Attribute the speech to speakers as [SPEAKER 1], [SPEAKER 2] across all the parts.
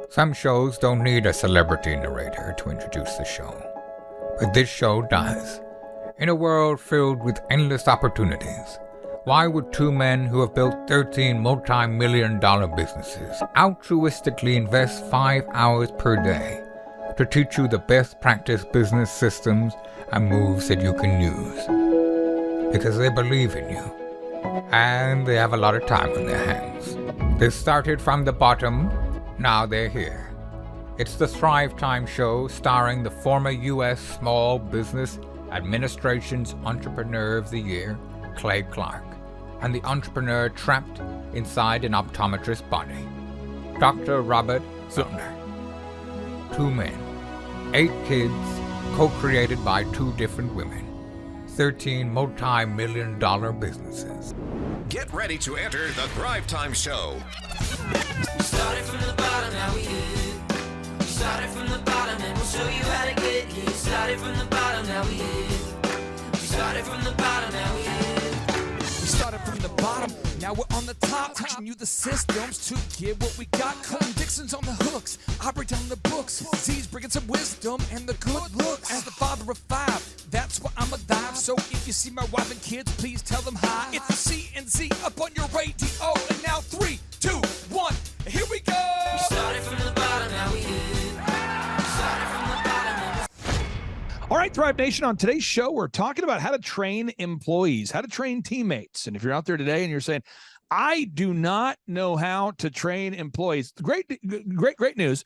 [SPEAKER 1] Some shows don't need a celebrity narrator to introduce the show, but this show does. In a world filled with endless opportunities, why would two men who have built 13 multi-million-dollar businesses altruistically invest 5 hours per day to teach you the best practice business systems and moves that you can use? Because they believe in you, and they have a lot of time on their hands. They started from the bottom, now they're here. It's the Thrivetime show starring the former U.S. Small Business Administration's Entrepreneur of the Year, Clay Clark, and the entrepreneur trapped inside an optometrist's body, Dr. Robert Zillner. 2 men, 8 kids, co-created by 2 different women, 13 multi-million-dollar businesses.
[SPEAKER 2] Get ready to enter the Thrivetime Show.
[SPEAKER 3] We started from the bottom, now we here. We started from the bottom and we'll show you how to get here. Started from the bottom, now we here. We started from the bottom, now we here.
[SPEAKER 4] We started from the bottom, now we're on the top, teaching you the systems to get what we got. Colton Dixon's on the hooks, I break down the books. Z's bringing some wisdom and the good looks. As the father of 5, that's why I'm alive. So if you see my wife and kids, please tell them hi. It's the C&Z up on your radio, and now 3, 2, 1, here we go.
[SPEAKER 3] We started from the bottom, now we here. We started from the bottom and
[SPEAKER 5] All right, Thrive Nation, on today's show, we're talking about how to train employees, how to train teammates. And if you're out there today and you're saying, I do not know how to train employees, great news.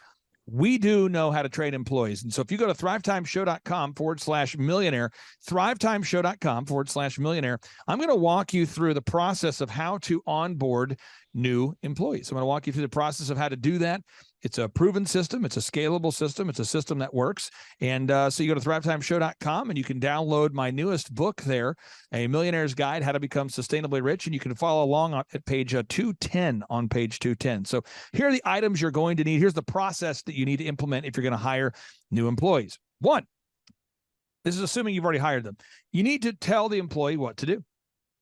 [SPEAKER 5] We do know how to train employees. And so if you go to thrivetimeshow.com/millionaire, thrivetimeshow.com/millionaire, I'm going to walk you through the process of how to onboard new employees. I'm going to walk you through the process of how to do that. It's a proven system. It's a scalable system. It's a system that works. And so you go to thrivetimeshow.com and you can download my newest book there, A Millionaire's Guide, How to Become Sustainably Rich. And you can follow along at page 210 on page 210. So here are the items you're going to need. Here's the process that you need to implement if you're going to hire new employees. 1, this is assuming you've already hired them. You need to tell the employee what to do.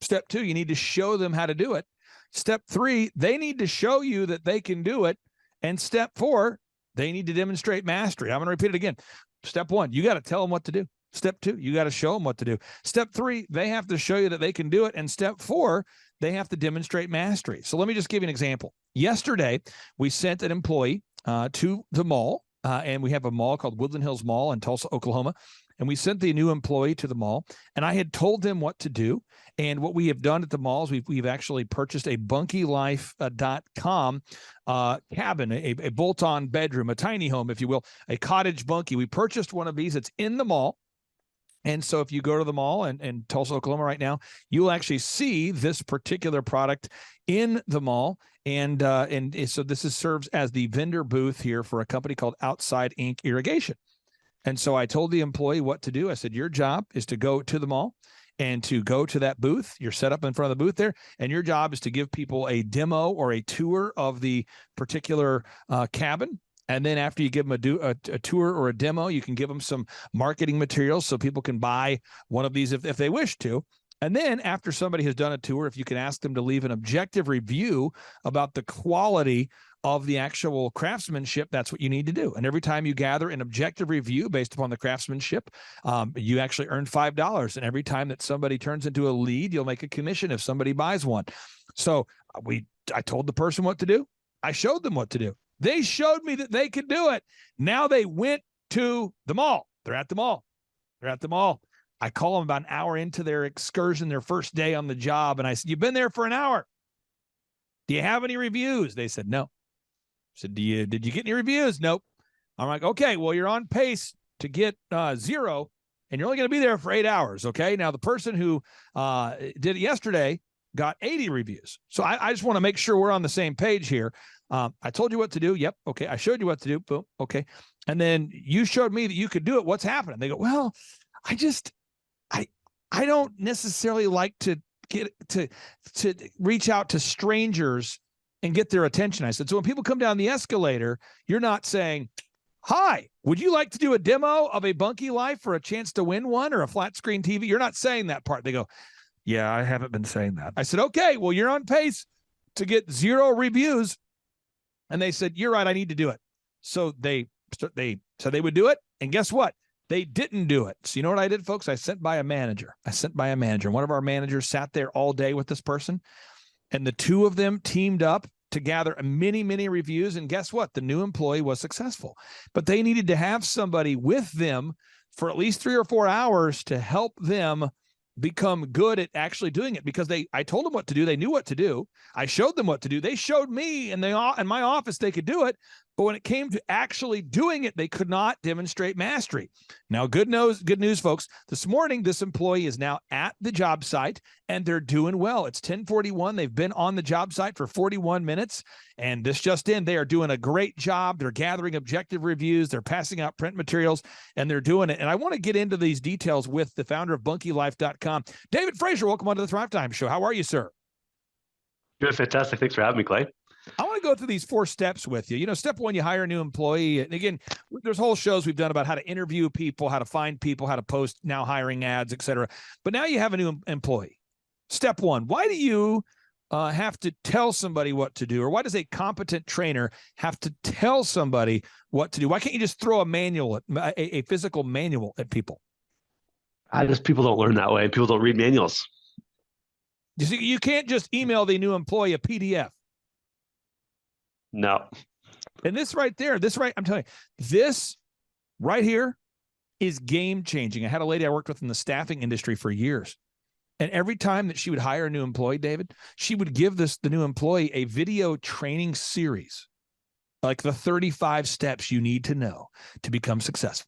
[SPEAKER 5] Step 2, you need to show them how to do it. Step 3, they need to show you that they can do it. And step 4, they need to demonstrate mastery. I'm going to repeat it again. Step 1, you got to tell them what to do. Step 2, you got to show them what to do. Step 3, they have to show you that they can do it. And step 4, they have to demonstrate mastery. So let me just give you an example. Yesterday, we sent an employee to the mall, and we have a mall called Woodland Hills Mall in Tulsa, Oklahoma. And we sent the new employee to the mall, and I had told them what to do. And what we have done at the mall is we've actually purchased a bunkylife.com cabin, a bolt-on bedroom, a tiny home, if you will, a cottage bunkie. We purchased one of these. It's in the mall. And so if you go to the mall in Tulsa, Oklahoma right now, you'll actually see this particular product in the mall. And so this serves as the vendor booth here for a company called Outside Inc. Irrigation. And so I told the employee what to do. I said, your job is to go to the mall and to go to that booth. You're set up in front of the booth there. And your job is to give people a demo or a tour of the particular cabin. And then after you give them a tour or a demo, you can give them some marketing materials so people can buy one of these if they wish to. And then after somebody has done a tour, if you can ask them to leave an objective review about the quality of the actual craftsmanship, that's what you need to do. And every time you gather an objective review based upon the craftsmanship, you actually earn $5. And every time that somebody turns into a lead, you'll make a commission if somebody buys one. So I told the person what to do. I showed them what to do. They showed me that they could do it. Now they went to the mall. They're at the mall. I call them about an hour into their excursion, their first day on the job. And I said, you've been there for an hour. Do you have any reviews? They said, no. I said, did you get any reviews? Nope. I'm like, okay, well, you're on pace to get 0, and you're only going to be there for 8 hours. Okay. Now the person who did it yesterday got 80 reviews. So I just want to make sure we're on the same page here. I told you what to do. Yep. Okay. I showed you what to do. Boom. Okay. And then you showed me that you could do it. What's happening? They go, well, I don't necessarily like to get to reach out to strangers and get their attention. I said, so when people come down the escalator, you're not saying, hi, would you like to do a demo of a Bunky Life for a chance to win one or a flat screen TV? You're not saying that part. They go, yeah, I haven't been saying that. I said, okay, well, you're on pace to get 0 reviews. And they said, you're right, I need to do it. So they said they would do it. And guess what? They didn't do it. So you know what I did, folks? I sent by a manager. One of our managers sat there all day with this person, and the two of them teamed up to gather many, many reviews. And guess what? The new employee was successful, but they needed to have somebody with them for at least 3 or 4 hours to help them become good at actually doing it, because I told them what to do. They knew what to do. I showed them what to do. They showed me in my office they could do it. But when it came to actually doing it, they could not demonstrate mastery. Now, good news, folks. This morning, this employee is now at the job site, and they're doing well. It's 10:41. They've been on the job site for 41 minutes, and this just in, they are doing a great job. They're gathering objective reviews. They're passing out print materials, and they're doing it. And I want to get into these details with the founder of bunkylife.com. David Frazier, welcome onto the Thrivetime Show. How are you, sir?
[SPEAKER 6] Good, fantastic. Thanks for having me, Clay.
[SPEAKER 5] I want to go through these 4 steps with you. You know, step 1, you hire a new employee. And again, there's whole shows we've done about how to interview people, how to find people, how to post now hiring ads, et cetera. But now you have a new employee. Step 1, why do you have to tell somebody what to do? Or why does a competent trainer have to tell somebody what to do? Why can't you just throw a physical manual at people?
[SPEAKER 6] People don't learn that way. People don't read manuals.
[SPEAKER 5] You see, you can't just email the new employee a PDF.
[SPEAKER 6] No.
[SPEAKER 5] And this right there, I'm telling you, this right here is game changing. I had a lady I worked with in the staffing industry for years. And every time that she would hire a new employee, David, she would give the new employee a video training series, like the 35 steps you need to know to become successful.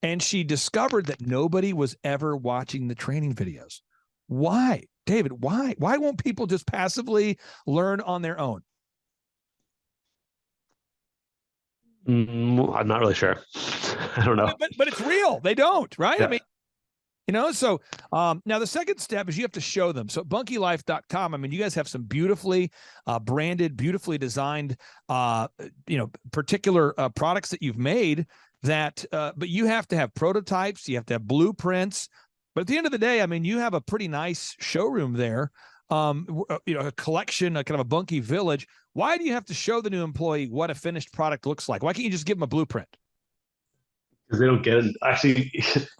[SPEAKER 5] And she discovered that nobody was ever watching the training videos. Why, David? Why? Why won't people just passively learn on their own?
[SPEAKER 6] I'm not really sure. I don't know.
[SPEAKER 5] But it's real. They don't, right?
[SPEAKER 6] Yeah.
[SPEAKER 5] I mean, you know, so now the second step is you have to show them. So at bunkylife.com, I mean, you guys have some beautifully branded, beautifully designed, particular products that you've made that, but you have to have prototypes. You have to have blueprints. But at the end of the day, I mean, you have a pretty nice showroom there. A collection, a kind of a Bunky village. Why do you have to show the new employee what a finished product looks like? Why can't you just give them a blueprint?
[SPEAKER 6] Because they don't get it. Actually,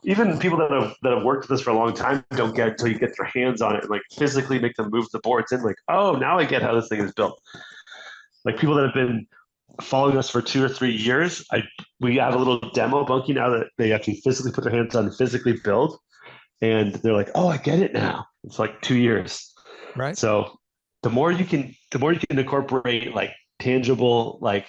[SPEAKER 6] even people that have worked with this for a long time don't get it until you get their hands on it and like physically make them move the boards in. Like, oh, now I get how this thing is built. Like people that have been following us for 2 or 3 years, we have a little demo Bunky now that they actually physically put their hands on and physically build, and they're like, oh, I get it now. It's like 2 years.
[SPEAKER 5] Right.
[SPEAKER 6] So the more you can incorporate like tangible like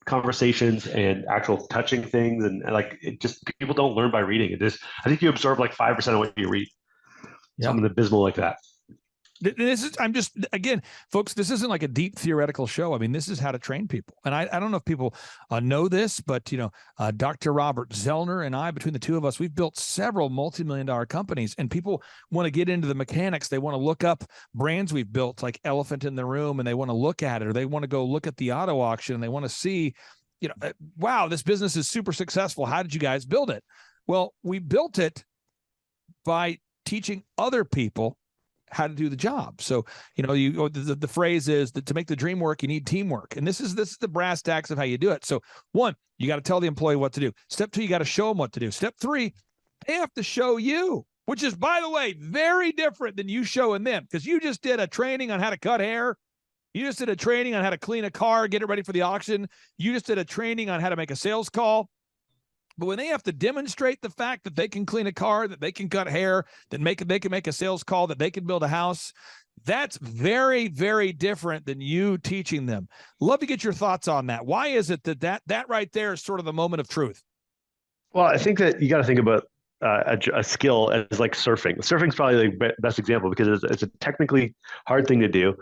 [SPEAKER 6] conversations and actual touching things, and like it just, people don't learn by reading it. I think you absorb like 5% of what you read.
[SPEAKER 5] Yeah.
[SPEAKER 6] Something abysmal like that.
[SPEAKER 5] Again, folks, this isn't like a deep theoretical show. I mean, this is how to train people. And I don't know if people know this, but, Dr. Robert Zellner and I, between the two of us, we've built several multi-million-dollar companies, and people want to get into the mechanics. They want to look up brands we've built like Elephant in the Room, and they want to look at it, or they want to go look at the auto auction, and they want to see, wow, this business is super successful. How did you guys build it? Well, we built it by teaching other people how to do the job. So, the phrase is that to make the dream work, you need teamwork. And this is the brass tacks of how you do it. So 1, you got to tell the employee what to do. Step 2, you got to show them what to do. Step 3, they have to show you, which is, by the way, very different than you showing them, because you just did a training on how to cut hair. You just did a training on how to clean a car, get it ready for the auction. You just did a training on how to make a sales call. But when they have to demonstrate the fact that they can clean a car, that they can cut hair, that they can make a sales call, that they can build a house, that's very, very different than you teaching them. Love to get your thoughts on that. Why is it that right there is sort of the moment of truth?
[SPEAKER 6] Well, I think that you got to think about a skill as like surfing. Surfing's probably the best example, because it's a technically hard thing to do.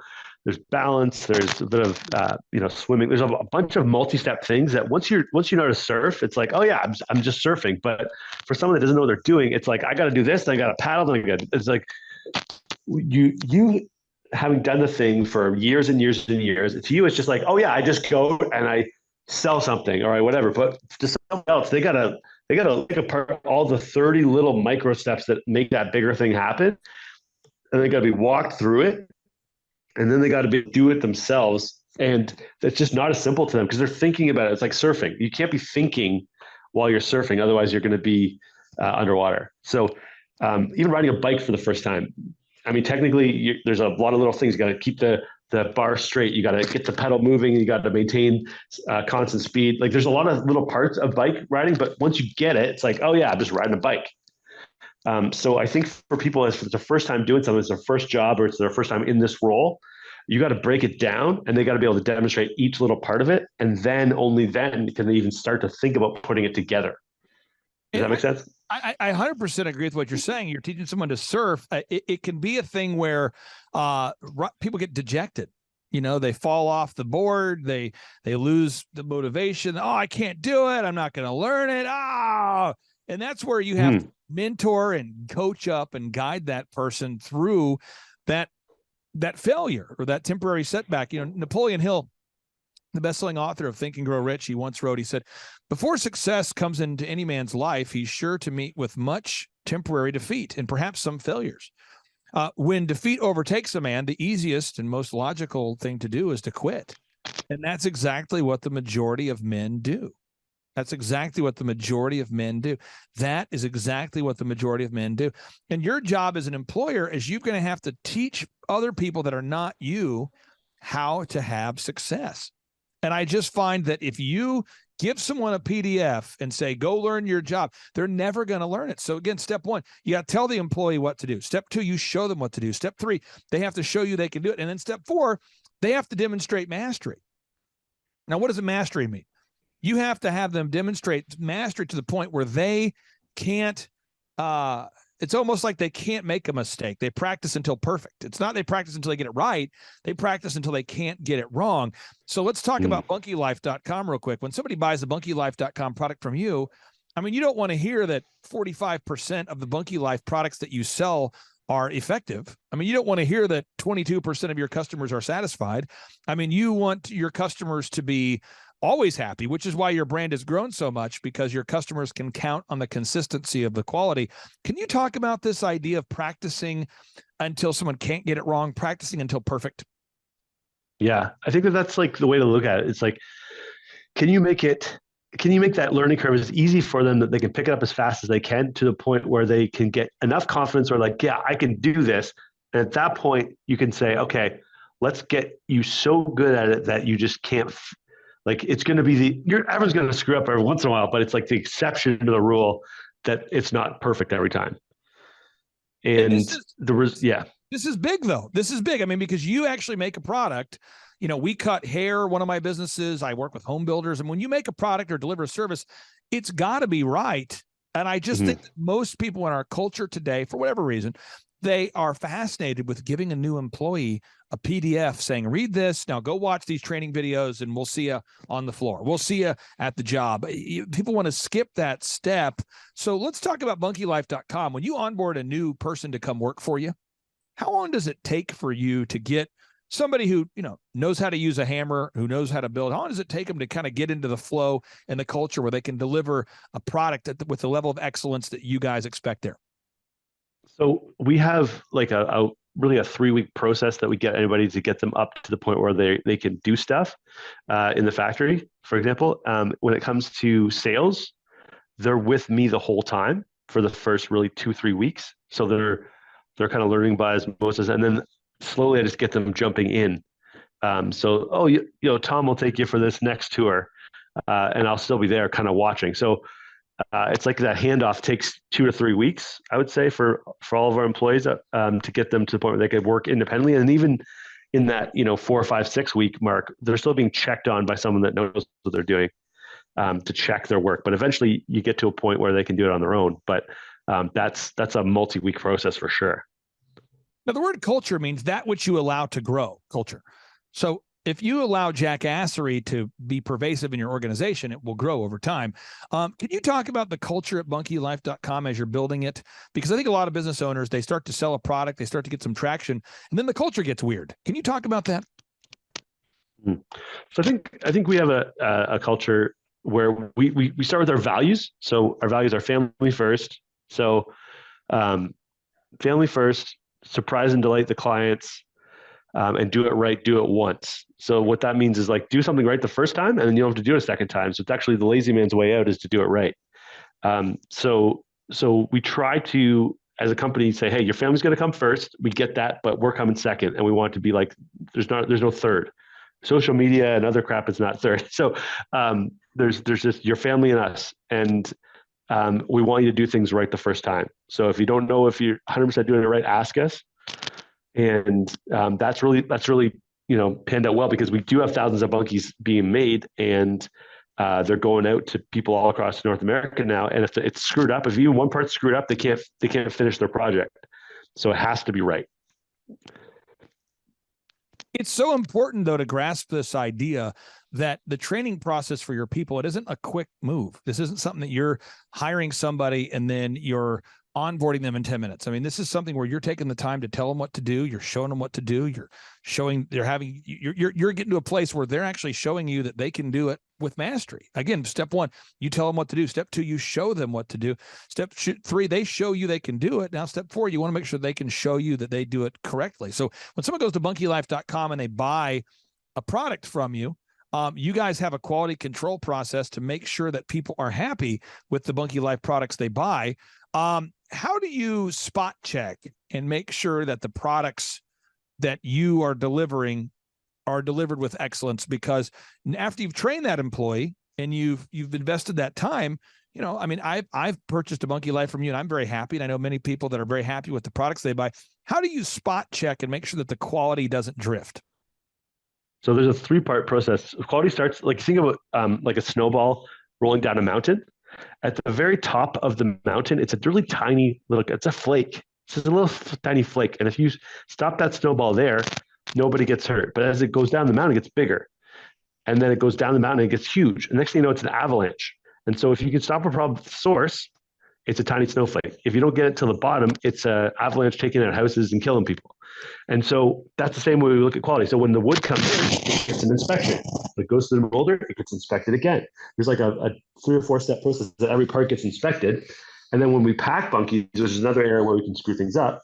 [SPEAKER 6] There's balance. There's a bit of swimming. There's a bunch of multi-step things that once you know how to surf, it's like, oh yeah, I'm just surfing. But for someone that doesn't know what they're doing, it's like, I got to do this, then I got to paddle, then it's like you having done the thing for years and years and years. To you, it's just like, oh yeah, I just go and I sell something or whatever. But to someone else, they gotta take apart all the 30 little micro steps that make that bigger thing happen, and they got to be walked through it. And then they got to do it themselves And that's just not as simple to them because they're thinking about it. It's like surfing. You can't be thinking while you're surfing, otherwise you're going to be underwater. So even riding a bike for the first time, I mean, technically, there's a lot of little things. You got to keep the bar straight. You got to get the pedal moving. You got to maintain constant speed. Like there's a lot of little parts of bike riding, but once you get it, it's like, oh yeah, I'm just riding a bike. So I think for people, if it's the first time doing something, it's their first job or it's their first time in this role, you got to break it down and they got to be able to demonstrate each little part of it. And then only then can they even start to think about putting it together. Does that make sense?
[SPEAKER 5] I 100% agree with what you're saying. You're teaching someone to surf. It can be a thing where people get dejected. You know, they fall off the board. They lose the motivation. Oh, I can't do it. I'm not going to learn it. And that's where you have to mentor and coach up and guide that person through that failure or that temporary setback. You know, Napoleon Hill, the best-selling author of Think and Grow Rich, he once wrote, he said, before success comes into any man's life, he's sure to meet with much temporary defeat and perhaps some failures. When defeat overtakes a man, the easiest and most logical thing to do is to quit. And that's exactly what the majority of men do. That's exactly what the majority of men do. That is exactly what the majority of men do. And your job as an employer is you're going to have to teach other people that are not you how to have success. And I just find that if you give someone a PDF and say, go learn your job, they're never going to learn it. So again, step one, you got to tell the employee what to do. Step two, you show them what to do. Step three, they have to show you they can do it. And then step four, they have to demonstrate mastery. Now, what does a mastery mean? You have to have them demonstrate mastery to the point where they can't, it's almost like they can't make a mistake. They practice until perfect. It's not they practice until they get it right. They practice until they can't get it wrong. So let's talk about bunkylife.com real quick. When somebody buys a bunkylife.com product from you, I mean, you don't want to hear that 45% of the Bunky Life products that you sell are effective. I mean, you don't want to hear that 22% of your customers are satisfied. I mean, you want your customers to be always happy, which is why your brand has grown so much, because your customers can count on the consistency of the quality. Can you talk about this idea of practicing until someone can't get it wrong, practicing until perfect?
[SPEAKER 6] Yeah, I think that's like the way to look at it. It's like, can you make that learning curve as easy for them that they can pick it up as fast as they can to the point where they can get enough confidence or like, yeah, I can do this. And at that point you can say, okay, let's get you so good at it that you just can't, like, it's going to be everyone's going to screw up every once in a while, but it's like the exception to the rule that it's not perfect every time. And this is
[SPEAKER 5] big though. This is big. I mean, because you actually make a product. You know, we cut hair, one of my businesses. I work with home builders. And when you make a product or deliver a service, it's got to be right. And I just think that most people in our culture today, for whatever reason, they are fascinated with giving a new employee a PDF saying, read this, now go watch these training videos and we'll see you on the floor. We'll see you at the job. People want to skip that step. So let's talk about bunkylife.com. When you onboard a new person to come work for you, how long does it take for you to get somebody who, you know, knows how to use a hammer, who knows how to build? How long does it take them to kind of get into the flow and the culture where they can deliver a product with the level of excellence that you guys expect there?
[SPEAKER 6] So we have like a really a 3-week process that we get anybody to get them up to the point where they can do stuff in the factory. For example, when it comes to sales, they're with me the whole time for the first really 2-3 weeks. So they're kind of learning by osmosis, and then slowly I just get them jumping in. So, you know, Tom will take you for this next tour, and I'll still be there kind of watching. So it's like that handoff takes 2 to 3 weeks, I would say, for all of our employees to get them to the point where they could work independently. And even in that, you know, 4 or 5, 6 week mark, they're still being checked on by someone that knows what they're doing to check their work. But eventually you get to a point where they can do it on their own. But that's a multi-week process for sure.
[SPEAKER 5] Now, the word culture means that which you allow to grow, culture. So if you allow jackassery to be pervasive in your organization, it will grow over time. Can you talk about the culture at bunkylife.com as you're building it? Because I think a lot of business owners, they start to sell a product, they start to get some traction, and then the culture gets weird. Can you talk about that?
[SPEAKER 6] So I think we have a culture where we start with our values. So our values are family first. So family first, surprise and delight the clients, and do it right, do it once. So what that means is like do something right the first time, and then you don't have to do it a second time. So it's actually the lazy man's way out is to do it right. So we try to, as a company, say, hey, your family's going to come first. We get that, but we're coming second, and we want it to be like there's no third. Social media and other crap is not third. So there's just your family and us, and we want you to do things right the first time. So if you don't know if you're 100% doing it right, ask us. And that's really panned out well, because we do have thousands of bunkies being made, and they're going out to people all across North America now. And if it's screwed up, if even one part's screwed up, they can't finish their project. So it has to be right.
[SPEAKER 5] It's so important, though, to grasp this idea that the training process for your people, it isn't a quick move. This isn't something that you're hiring somebody and then you're onboarding them in 10 minutes. I mean, this is something where you're taking the time to tell them what to do. You're showing them what to do. You're getting to a place where they're actually showing you that they can do it with mastery. Again, step 1, you tell them what to do. Step 2, you show them what to do. Step 3, they show you they can do it. Now, step 4, you want to make sure they can show you that they do it correctly. So when someone goes to bunkylife.com and they buy a product from you, you guys have a quality control process to make sure that people are happy with the Bunky Life products they buy. How do you spot check and make sure that the products that you are delivering are delivered with excellence? Because after you've trained that employee and you've invested that time, I mean, I've purchased a Bunky Life from you and I'm very happy. And I know many people that are very happy with the products they buy. How do you spot check and make sure that the quality doesn't drift?
[SPEAKER 6] So there's a 3-part process. Quality starts, like, think about like a snowball rolling down a mountain. At the very top of the mountain, it's a really tiny it's a flake. It's just a little tiny flake. And if you stop that snowball there, nobody gets hurt. But as it goes down the mountain, it gets bigger. And then it goes down the mountain and it gets huge. And next thing you know, it's an avalanche. And so if you can stop a problem at the source, it's a tiny snowflake. If you don't get it to the bottom, it's an avalanche taking out houses and killing people. And so that's the same way we look at quality. So when the wood comes in, it gets an inspection. It goes to the molder, it gets inspected again. There's like a 3 or 4 step process that every part gets inspected. And then when we pack bunkies, which is another area where we can screw things up,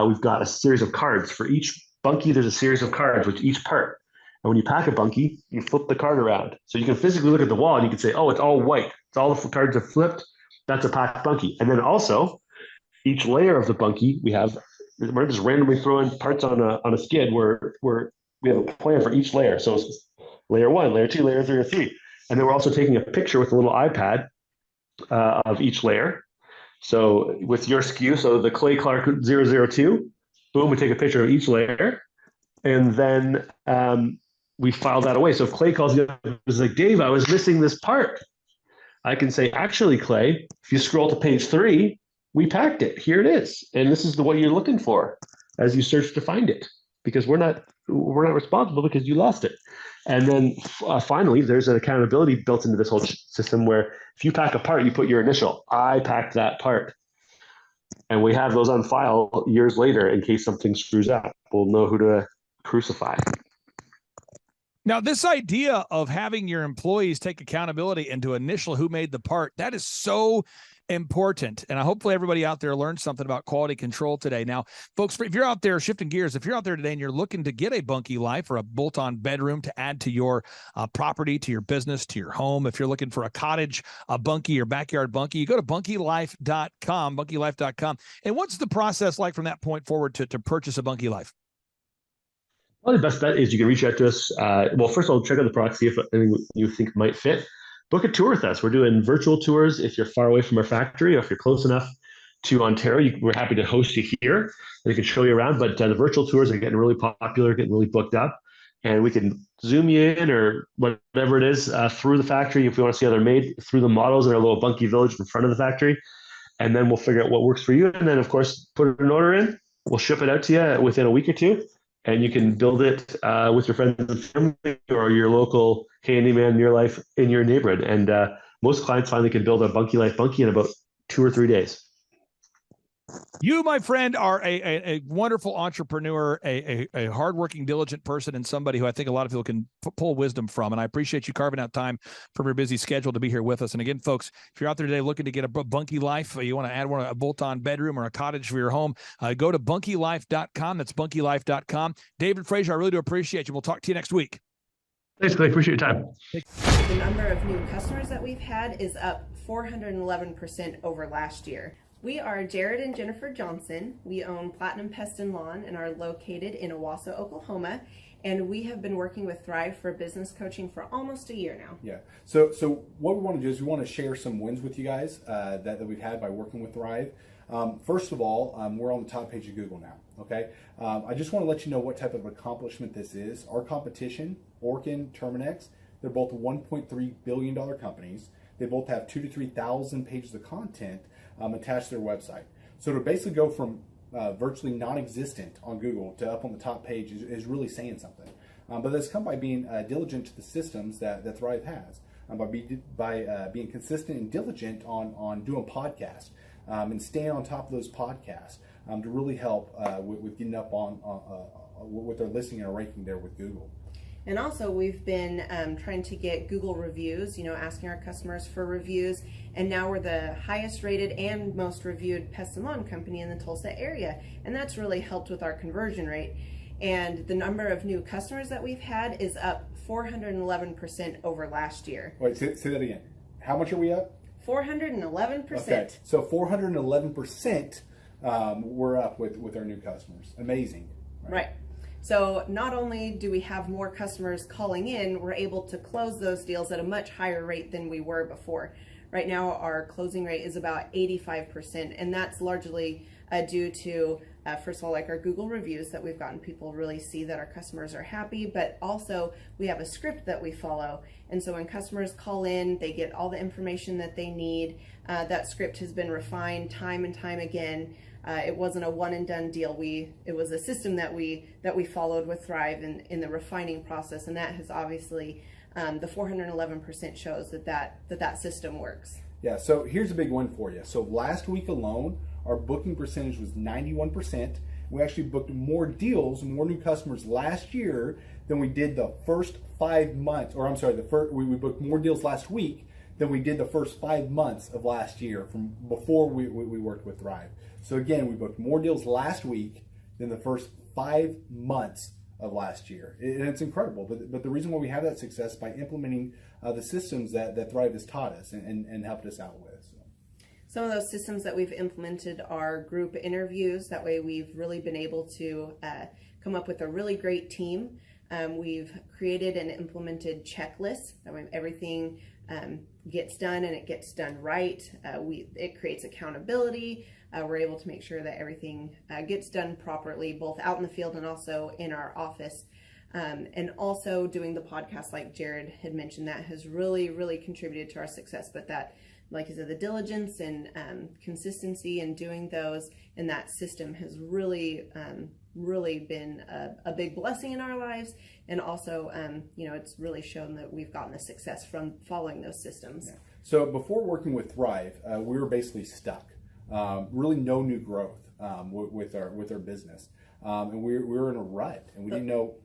[SPEAKER 6] we've got a series of cards. For each bunkie, there's a series of cards with each part. And when you pack a bunkie, you flip the card around. So you can physically look at the wall and you can say, oh, it's all white. It's all the cards are flipped. That's a packed bunkie. And then also, each layer of the bunkie, we're just randomly throwing parts on a skid where we have a plan for each layer. So it's layer 1, layer 2, layer 3, or 3. And then we're also taking a picture with a little iPad of each layer. So with your SKU, so the Clay Clark 002, boom, we take a picture of each layer. And then we file that away. So if Clay calls you up and is like, Dave, I was missing this part, I can say, actually, Clay, if you scroll to page 3, we packed it. Here it is. And this is what you're looking for as you search to find it, because we're not responsible because you lost it. And then finally, there's an accountability built into this whole system where if you pack a part, you put your initial, I packed that part. And we have those on file years later in case something screws up. We'll know who to crucify.
[SPEAKER 5] Now, this idea of having your employees take accountability and to initial who made the part, that is so important. And hopefully everybody out there learned something about quality control today. Now, folks, if you're out there shifting gears, if you're out there today and you're looking to get a Bunky Life or a bolt-on bedroom to add to your property, to your business, to your home, if you're looking for a cottage, a bunkie or backyard bunkie, you go to bunkylife.com, bunkylife.com. And what's the process like from that point forward to purchase a Bunky Life?
[SPEAKER 6] Well, the best bet is you can reach out to us. Well, first of all, check out the product, see if anything you think might fit. Book a tour with us. We're doing virtual tours if you're far away from our factory, or if you're close enough to Ontario, we're happy to host you here and we can show you around. But the virtual tours are getting really popular, getting really booked up, and we can zoom you in or whatever it is through the factory if we want to see how they're made, through the models in our little Bunky village in front of the factory. And then we'll figure out what works for you. And then, of course, put an order in. We'll ship it out to you within a week or 2. And you can build it with your friends and family or your local handyman in your neighborhood. And most clients finally can build a Bunky Life bunkie in about 2 or 3 days.
[SPEAKER 5] You, my friend, are a wonderful entrepreneur, a hardworking, diligent person, and somebody who I think a lot of people can pull wisdom from. And I appreciate you carving out time from your busy schedule to be here with us. And again, folks, if you're out there today looking to get a bunky life, you want to add a bolt-on bedroom or a cottage for your home, go to bunkylife.com. That's bunkylife.com. David Frazier, I really do appreciate you. We'll talk to you next week.
[SPEAKER 6] Thanks, Clay. Appreciate your time.
[SPEAKER 7] The number of new customers that we've had is up 411% over last year. We are Jared and Jennifer Johnson. We own Platinum Pest and Lawn and are located in Owasso, Oklahoma. And we have been working with Thrive for business coaching for almost a year now.
[SPEAKER 8] Yeah. So what we want to do is we want to share some wins with you guys that we've had by working with Thrive. First of all, we're on the top page of Google now. Okay. I just want to let you know what type of accomplishment this is. Our competition, Orkin, Terminex, they're both $1.3 billion companies. They both have 2,000 to 3,000 pages of content attached to their website. So to basically go from virtually non-existent on Google to up on the top page is really saying something. But that's come by being diligent to the systems that Thrive has, by being consistent and diligent on doing podcasts and staying on top of those podcasts to really help with getting up on with their listing and ranking there with Google.
[SPEAKER 7] And also we've been trying to get Google reviews, asking our customers for reviews. And now we're the highest rated and most reviewed pest and lawn company in the Tulsa area. And that's really helped with our conversion rate. And the number of new customers that we've had is up 411% over last year.
[SPEAKER 8] Wait, say that again. How much are we up?
[SPEAKER 7] 411%.
[SPEAKER 8] Okay, so 411% we're up with our new customers. Amazing.
[SPEAKER 7] Right. So not only do we have more customers calling in, we're able to close those deals at a much higher rate than we were before. Right now, our closing rate is about 85%, and that's largely due to, first of all, like our Google reviews that we've gotten people really see that our customers are happy, but also we have a script that we follow. And so when customers call in, they get all the information that they need. That script has been refined time and time again. It wasn't a one and done deal. It was a system that we followed with Thrive in the refining process, and that has obviously the 411% shows that system works.
[SPEAKER 8] Yeah, so here's a big one for you. So last week alone, our booking percentage was 91%. We actually booked more deals, more new customers last year than we did the first 5 months, or I'm sorry, we booked more deals last week than we did the first 5 months of last year from before we worked with Thrive. So again, we booked more deals last week than the first 5 months of last year. And it's incredible. But the reason why we have that success is by implementing the systems that Thrive has taught us and helped us out with. So.
[SPEAKER 7] Some of those systems that we've implemented are group interviews. That way we've really been able to come up with a really great team. We've created and implemented checklists. That way everything gets done and it gets done right. It creates accountability. We're able to make sure that everything gets done properly, both out in the field and also in our office. And also doing the podcast, like Jared had mentioned, that has really, really contributed to our success. But that, like I said, the diligence and consistency in doing those and that system has really, really been a big blessing in our lives. And also, it's really shown that we've gotten the success from following those systems.
[SPEAKER 8] Yeah. So before working with Thrive, we were basically stuck. Really no new growth with our business. And we were in a rut and we didn't know.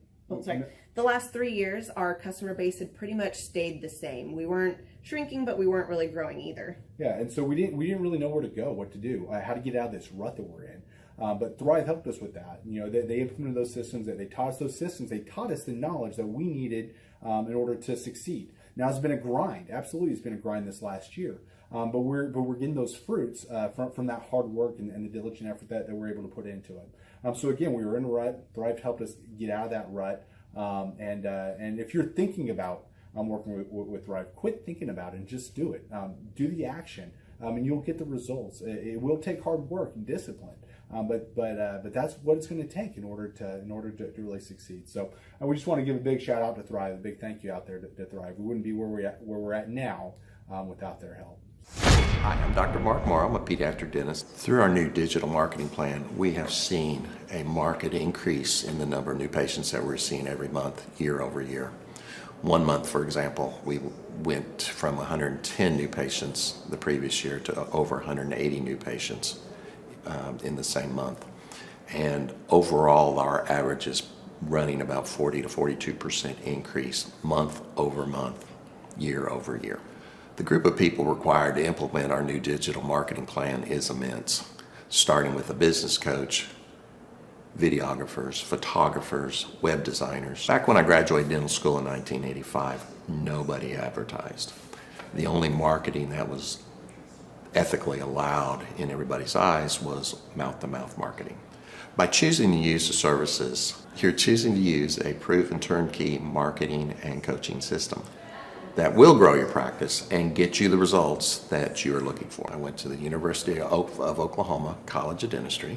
[SPEAKER 7] The last 3 years, our customer base had pretty much stayed the same. We weren't shrinking, but we weren't really growing either.
[SPEAKER 8] Yeah, and so we didn't really know where to go, what to do, how to get out of this rut that we're in. But Thrive helped us with that. They implemented those systems. That they taught us those systems. They taught us the knowledge that we needed in order to succeed. Now it's been a grind. Absolutely, it's been a grind this last year. But we're getting those fruits from that hard work and the diligent effort that we're able to put into it. So again, we were in a rut. Thrive helped us get out of that rut. And if you're thinking about working with Thrive, quit thinking about it and just do it. Do the action, and you'll get the results. It will take hard work and discipline, but that's what it's going to take in order to really succeed. So we just want to give a big shout out to Thrive, a big thank you out there to Thrive. We wouldn't be where we're at now without their help.
[SPEAKER 9] Hi, I'm Dr. Mark Morrow. I'm a pediatric dentist. Through our new digital marketing plan, we have seen a marked increase in the number of new patients that we're seeing every month, year over year. 1 month, for example, we went from 110 new patients the previous year to over 180 new patients in the same month. And overall, our average is running about 40 to 42% increase month over month, year over year. The group of people required to implement our new digital marketing plan is immense, starting with a business coach, videographers, photographers, web designers. Back when I graduated dental school in 1985, nobody advertised. The only marketing that was ethically allowed in everybody's eyes was mouth-to-mouth marketing. By choosing to use the services, you're choosing to use a proven turnkey marketing and coaching system that will grow your practice and get you the results that you're looking for. I went to the University of Oklahoma College of Dentistry,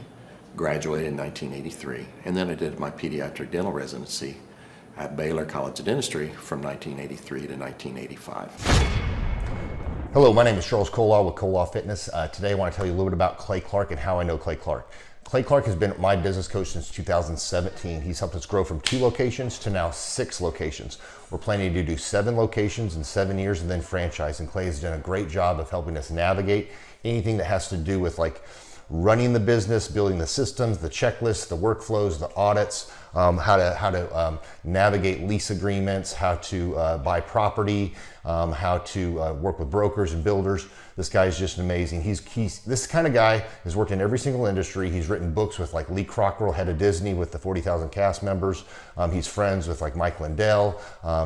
[SPEAKER 9] graduated in 1983, and then I did my pediatric dental residency at Baylor College of Dentistry from 1983 to 1985.
[SPEAKER 10] Hello, my name is Charles Kolaw with Kolaw Fitness. Today I want to tell you a little bit about Clay Clark and how I know Clay Clark. Clay Clark has been my business coach since 2017. He's helped us grow from 2 locations to now 6 locations. We're planning to do 7 locations in 7 years and then franchise. And Clay has done a great job of helping us navigate anything that has to do with like running the business, building the systems, the checklists, the workflows, the audits, how to navigate lease agreements, how to buy property, how to work with brokers and builders. This guy is just amazing. He's this kind of guy has worked in every single industry. He's written books with like Lee Cockrell, head of Disney, with the 40,000 cast members. He's friends with like Mike Lindell.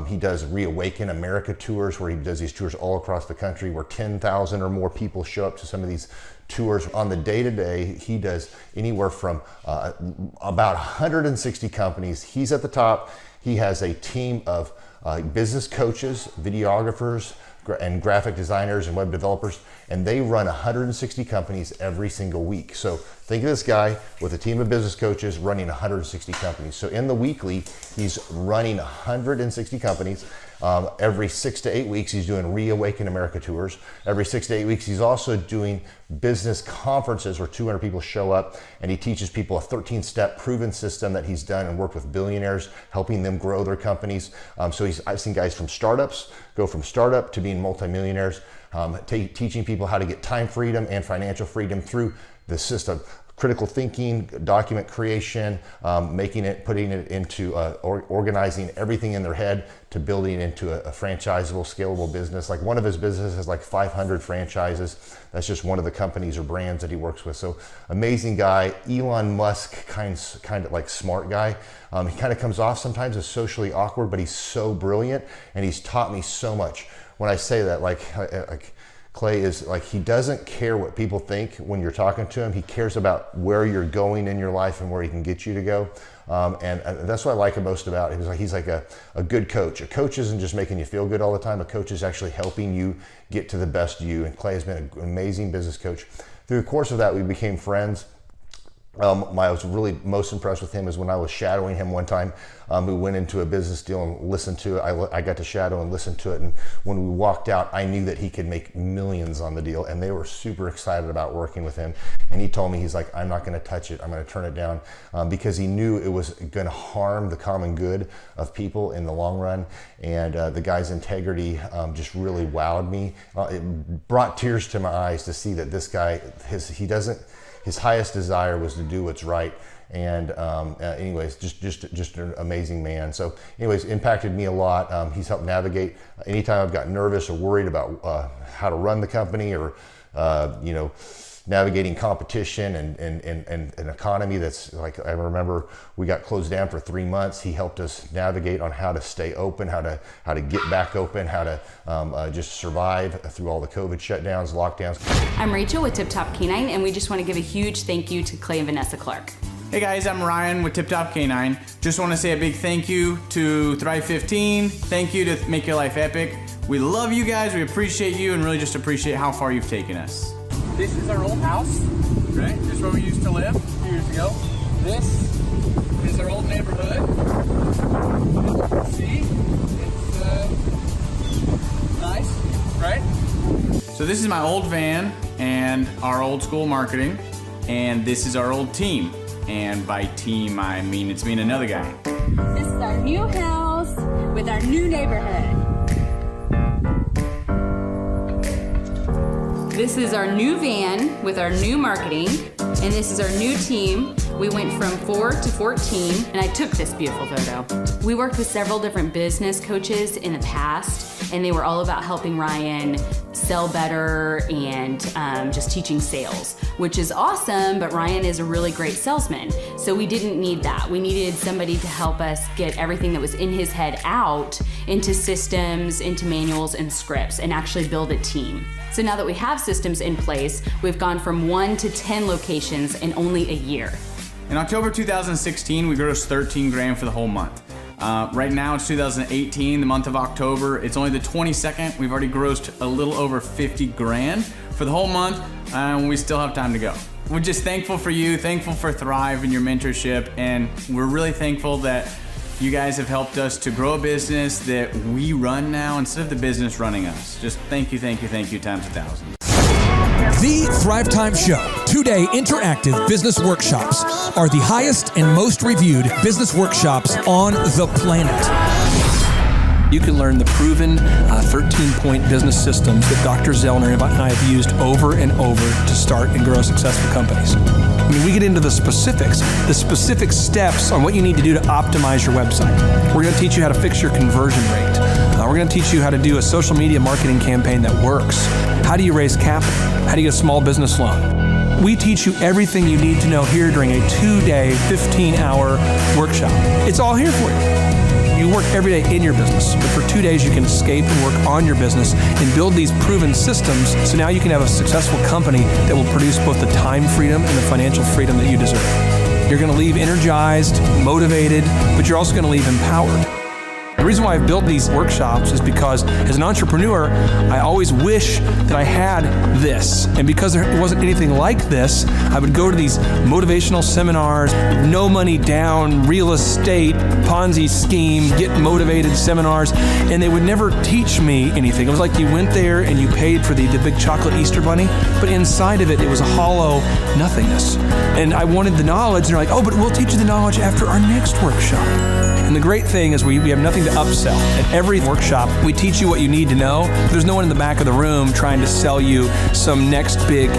[SPEAKER 10] He does Reawaken America tours where he does these tours all across the country where 10,000 or more people show up to some of these tours. On the day-to-day, he does anywhere from about 160 companies. He's at the top. He has a team of business coaches, videographers, and graphic designers and web developers, and they run 160 companies every single week. So think of this guy with a team of business coaches running 160 companies. So in the weekly, he's running 160 companies. Every 6 to 8 weeks, he's doing Reawaken America tours. Every 6 to 8 weeks, he's also doing business conferences where 200 people show up, and he teaches people a 13-step proven system that he's done and worked with billionaires, helping them grow their companies. So I've seen guys from startups go from startup to being multimillionaires, teaching people how to get time freedom and financial freedom through the system. Critical thinking, document creation, putting it into organizing everything in their head to building it into a franchisable, scalable business. Like one of his businesses has like 500 franchises. That's just one of the companies or brands that he works with. So amazing guy, Elon Musk kind of like smart guy. He kind of comes off sometimes as socially awkward, but he's so brilliant and he's taught me so much. When I say that, like Clay is like, he doesn't care what people think when you're talking to him. He cares about where you're going in your life and where he can get you to go. And that's what I like most about him. He's like a good coach. A coach isn't just making you feel good all the time. A coach is actually helping you get to the best you. And Clay has been an amazing business coach. Through the course of that, we became friends. I was really most impressed with him is when I was shadowing him one time. We went into a business deal and listened to it. I got to shadow and listen to it. And when we walked out, I knew that he could make millions on the deal. And they were super excited about working with him. And he told me, he's like, I'm not going to touch it. I'm going to turn it down because he knew it was going to harm the common good of people in the long run. And the guy's integrity just really wowed me. It brought tears to my eyes to see that this guy, his highest desire was to do what's right. And anyways, just an amazing man. So anyways, impacted me a lot. He's helped navigate anytime I've got nervous or worried about how to run the company or, navigating competition and an economy that's like, I remember we got closed down for 3 months. He helped us navigate on how to stay open, how to get back open, how to just survive through all the COVID shutdowns, lockdowns.
[SPEAKER 11] I'm Rachel with Tip Top Canine, and we just want to give a huge thank you to Clay and Vanessa Clark.
[SPEAKER 12] Hey guys, I'm Ryan with Tip Top Canine. Just want to say a big thank you to Thrive 15. Thank you to Make Your Life Epic. We love you guys, we appreciate you, and really just appreciate how far you've taken us. This is our old house, right? This is where we used to live a few years ago. This is our old neighborhood. See? It's nice, right? So this is my old van and our old school marketing, and this is our old team. And by team, I mean it's me and another guy.
[SPEAKER 11] This is our new house with our new neighborhood. This is our new van with our new marketing. And this is our new team. We went from 4 to 14, and I took this beautiful photo. We worked with several different business coaches in the past, and they were all about helping Ryan sell better and just teaching sales, which is awesome, but Ryan is a really great salesman. So we didn't need that. We needed somebody to help us get everything that was in his head out into systems, into manuals and scripts, and actually build a team. So now that we have systems in place, we've gone from 1 to 10 locations in only a year.
[SPEAKER 12] In October 2016, we grossed 13 grand for the whole month. Right now it's 2018, the month of October. It's only the 22nd. We've already grossed a little over 50 grand for the whole month, and we still have time to go. We're just thankful for you, thankful for Thrive and your mentorship, and we're really thankful that you guys have helped us to grow a business that we run now instead of the business running us. Just thank you times 1,000.
[SPEAKER 4] The Thrivetime Show 2-day interactive business workshops are the highest and most reviewed business workshops on the planet. You can learn the proven 13-point business systems that Dr. Zellner and I have used over and over to start and grow successful companies. I mean, we get into the specific steps on what you need to do to optimize your website. We're going to teach you how to fix your conversion rate. We're going to teach you how to do a social media marketing campaign that works. How do you raise capital? How do you get a small business loan? We teach you everything you need to know here during a 2-day, 15-hour workshop. It's all here for you. You work every day in your business, but for 2 days you can escape and work on your business and build these proven systems so now you can have a successful company that will produce both the time freedom and the financial freedom that you deserve. You're going to leave energized, motivated, but you're also going to leave empowered. The reason why I've built these workshops is because as an entrepreneur, I always wish that I had this. And because there wasn't anything like this, I would go to these motivational seminars, no money down, real estate, Ponzi scheme, get motivated seminars, and they would never teach me anything. It was like you went there and you paid for the big chocolate Easter bunny, but inside of it, it was a hollow nothingness. And I wanted the knowledge, and they're like, oh, but we'll teach you the knowledge after our next workshop. And the great thing is we have nothing to upsell. At every workshop, we teach you what you need to know. There's no one in the back of the room trying to sell you some next big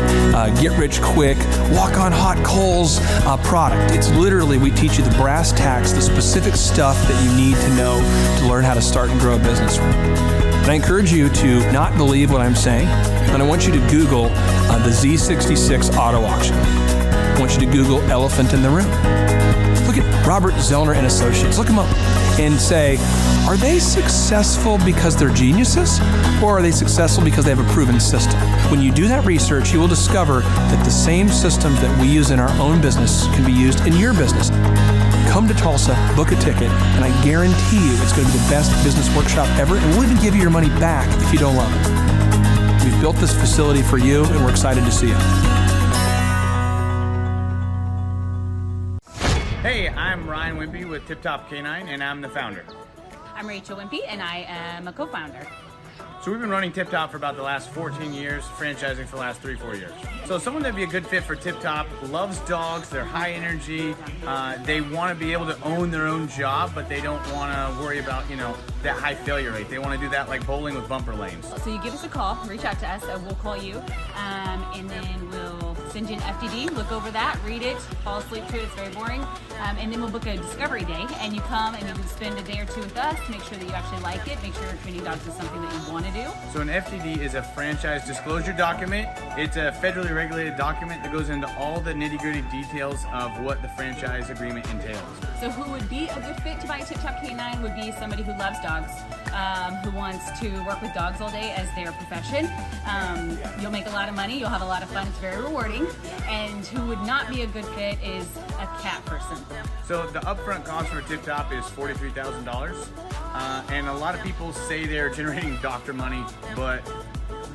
[SPEAKER 4] get-rich-quick, walk-on-hot coals product. It's literally, we teach you the brass tacks, the specific stuff that you need to know to learn how to start and grow a business. And I encourage you to not believe what I'm saying, and I want you to Google the Z66 auto auction. I want you to Google elephant in the room. Look at Robert Zellner and Associates. Look them up and say, are they successful because they're geniuses, or are they successful because they have a proven system? When you do that research, you will discover that the same systems that we use in our own business can be used in your business. Come to Tulsa, book a ticket, and I guarantee you it's going to be the best business workshop ever, and we'll even give you your money back if you don't love it. We've built this facility for you, and we're excited to see you.
[SPEAKER 12] Hey, I'm Ryan Wimpy with Tip Top Canine, and I'm the founder.
[SPEAKER 11] I'm Rachel Wimpy, and I am a co-founder.
[SPEAKER 12] So we've been running Tip Top for about the last 14 years, franchising for the last 3-4 years. So someone that'd be a good fit for Tip Top loves dogs, they're high energy, they want to be able to own their own job, but they don't want to worry about, that high failure rate. They want to do that like bowling with bumper lanes.
[SPEAKER 11] So you give us a call, reach out to us, we'll call you, and then we'll send you an FDD, look over that, read it, fall asleep to it, it's very boring, and then we'll book a discovery day, and you come and you can spend a day or two with us to make sure that you actually like it, make sure training dogs is something that you want to do.
[SPEAKER 12] So an FDD is a franchise disclosure document. It's a federally regulated document that goes into all the nitty-gritty details of what the franchise agreement entails.
[SPEAKER 11] So who would be a good fit to buy a Tip Top Canine would be somebody who loves dogs, who wants to work with dogs all day as their profession. You'll make a lot of money, you'll have a lot of fun, it's very rewarding. And who would not be a good fit is a cat person.
[SPEAKER 12] So the upfront cost for Tip Top is $43,000. And a lot of people say they're generating doctor money, but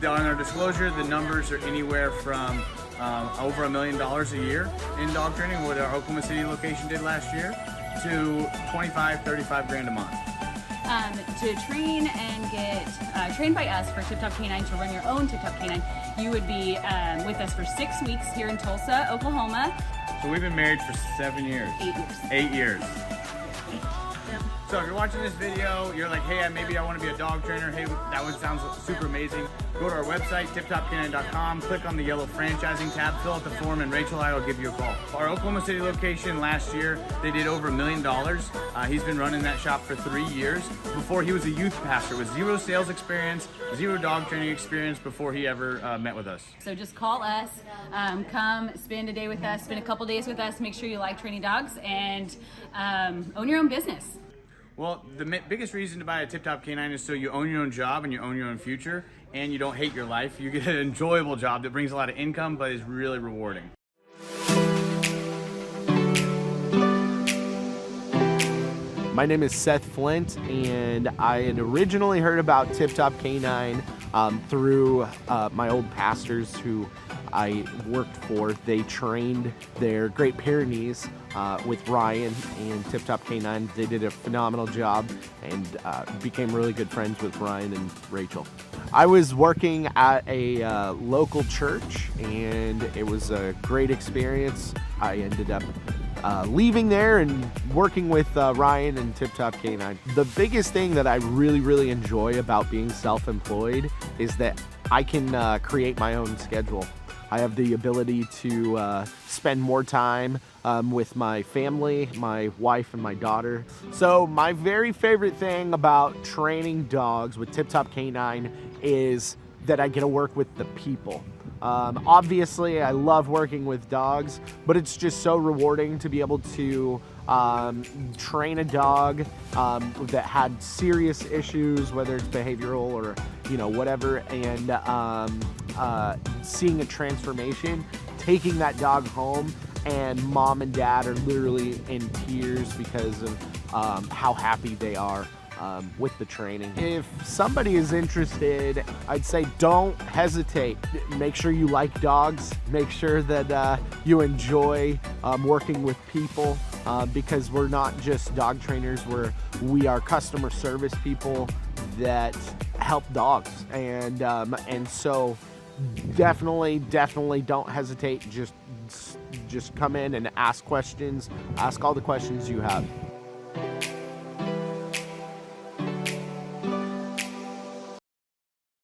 [SPEAKER 12] on our disclosure, the numbers are anywhere from over $1 million a year in dog training, what our Oklahoma City location did last year, to 35 grand a month.
[SPEAKER 11] To train and get trained by us for Tip Top Canine, to run your own Tip Top Canine, you would be with us for 6 weeks here in Tulsa, Oklahoma.
[SPEAKER 12] So we've been married for 7 years.
[SPEAKER 11] 8 years.
[SPEAKER 12] 8 years. So if you're watching this video, you're like, hey, maybe I want to be a dog trainer. Hey, that one sounds super amazing. Go to our website, tiptopcanine.com, click on the yellow franchising tab, fill out the form, and Rachel and I will give you a call. Our Oklahoma City location last year, they did over $1 million. He's been running that shop for 3 years. Before he was a youth pastor with 0 sales experience, 0 dog training experience before he ever met with us.
[SPEAKER 11] So just call us, come spend a day with us, spend a couple days with us, make sure you like training dogs, and own your own business.
[SPEAKER 12] Well, the biggest reason to buy a Tip Top Canine is so you own your own job and you own your own future, and you don't hate your life. You get an enjoyable job that brings a lot of income but is really rewarding.
[SPEAKER 13] My name is Seth Flint, and I had originally heard about Tip Top Canine through my old pastors who I worked for. They trained their Great Pyrenees with Ryan and Tip Top Canine. They did a phenomenal job and became really good friends with Ryan and Rachel. I was working at a local church, and it was a great experience. I ended up leaving there and working with Ryan and Tip Top Canine. The biggest thing that I really enjoy about being self-employed is that I can create my own schedule. I have the ability to spend more time with my family, my wife and my daughter. So my very favorite thing about training dogs with Tip Top Canine is that I get to work with the people. Obviously, I love working with dogs, but it's just so rewarding to be able to train a dog that had serious issues, whether it's behavioral or whatever, and seeing a transformation, taking that dog home, and mom and dad are literally in tears because of how happy they are with the training. If somebody is interested, I'd say don't hesitate. Make sure you like dogs. Make sure that you enjoy working with people because we're not just dog trainers. We are customer service people that help dogs, and so definitely don't hesitate. Just come in and ask questions. Ask all the questions you have.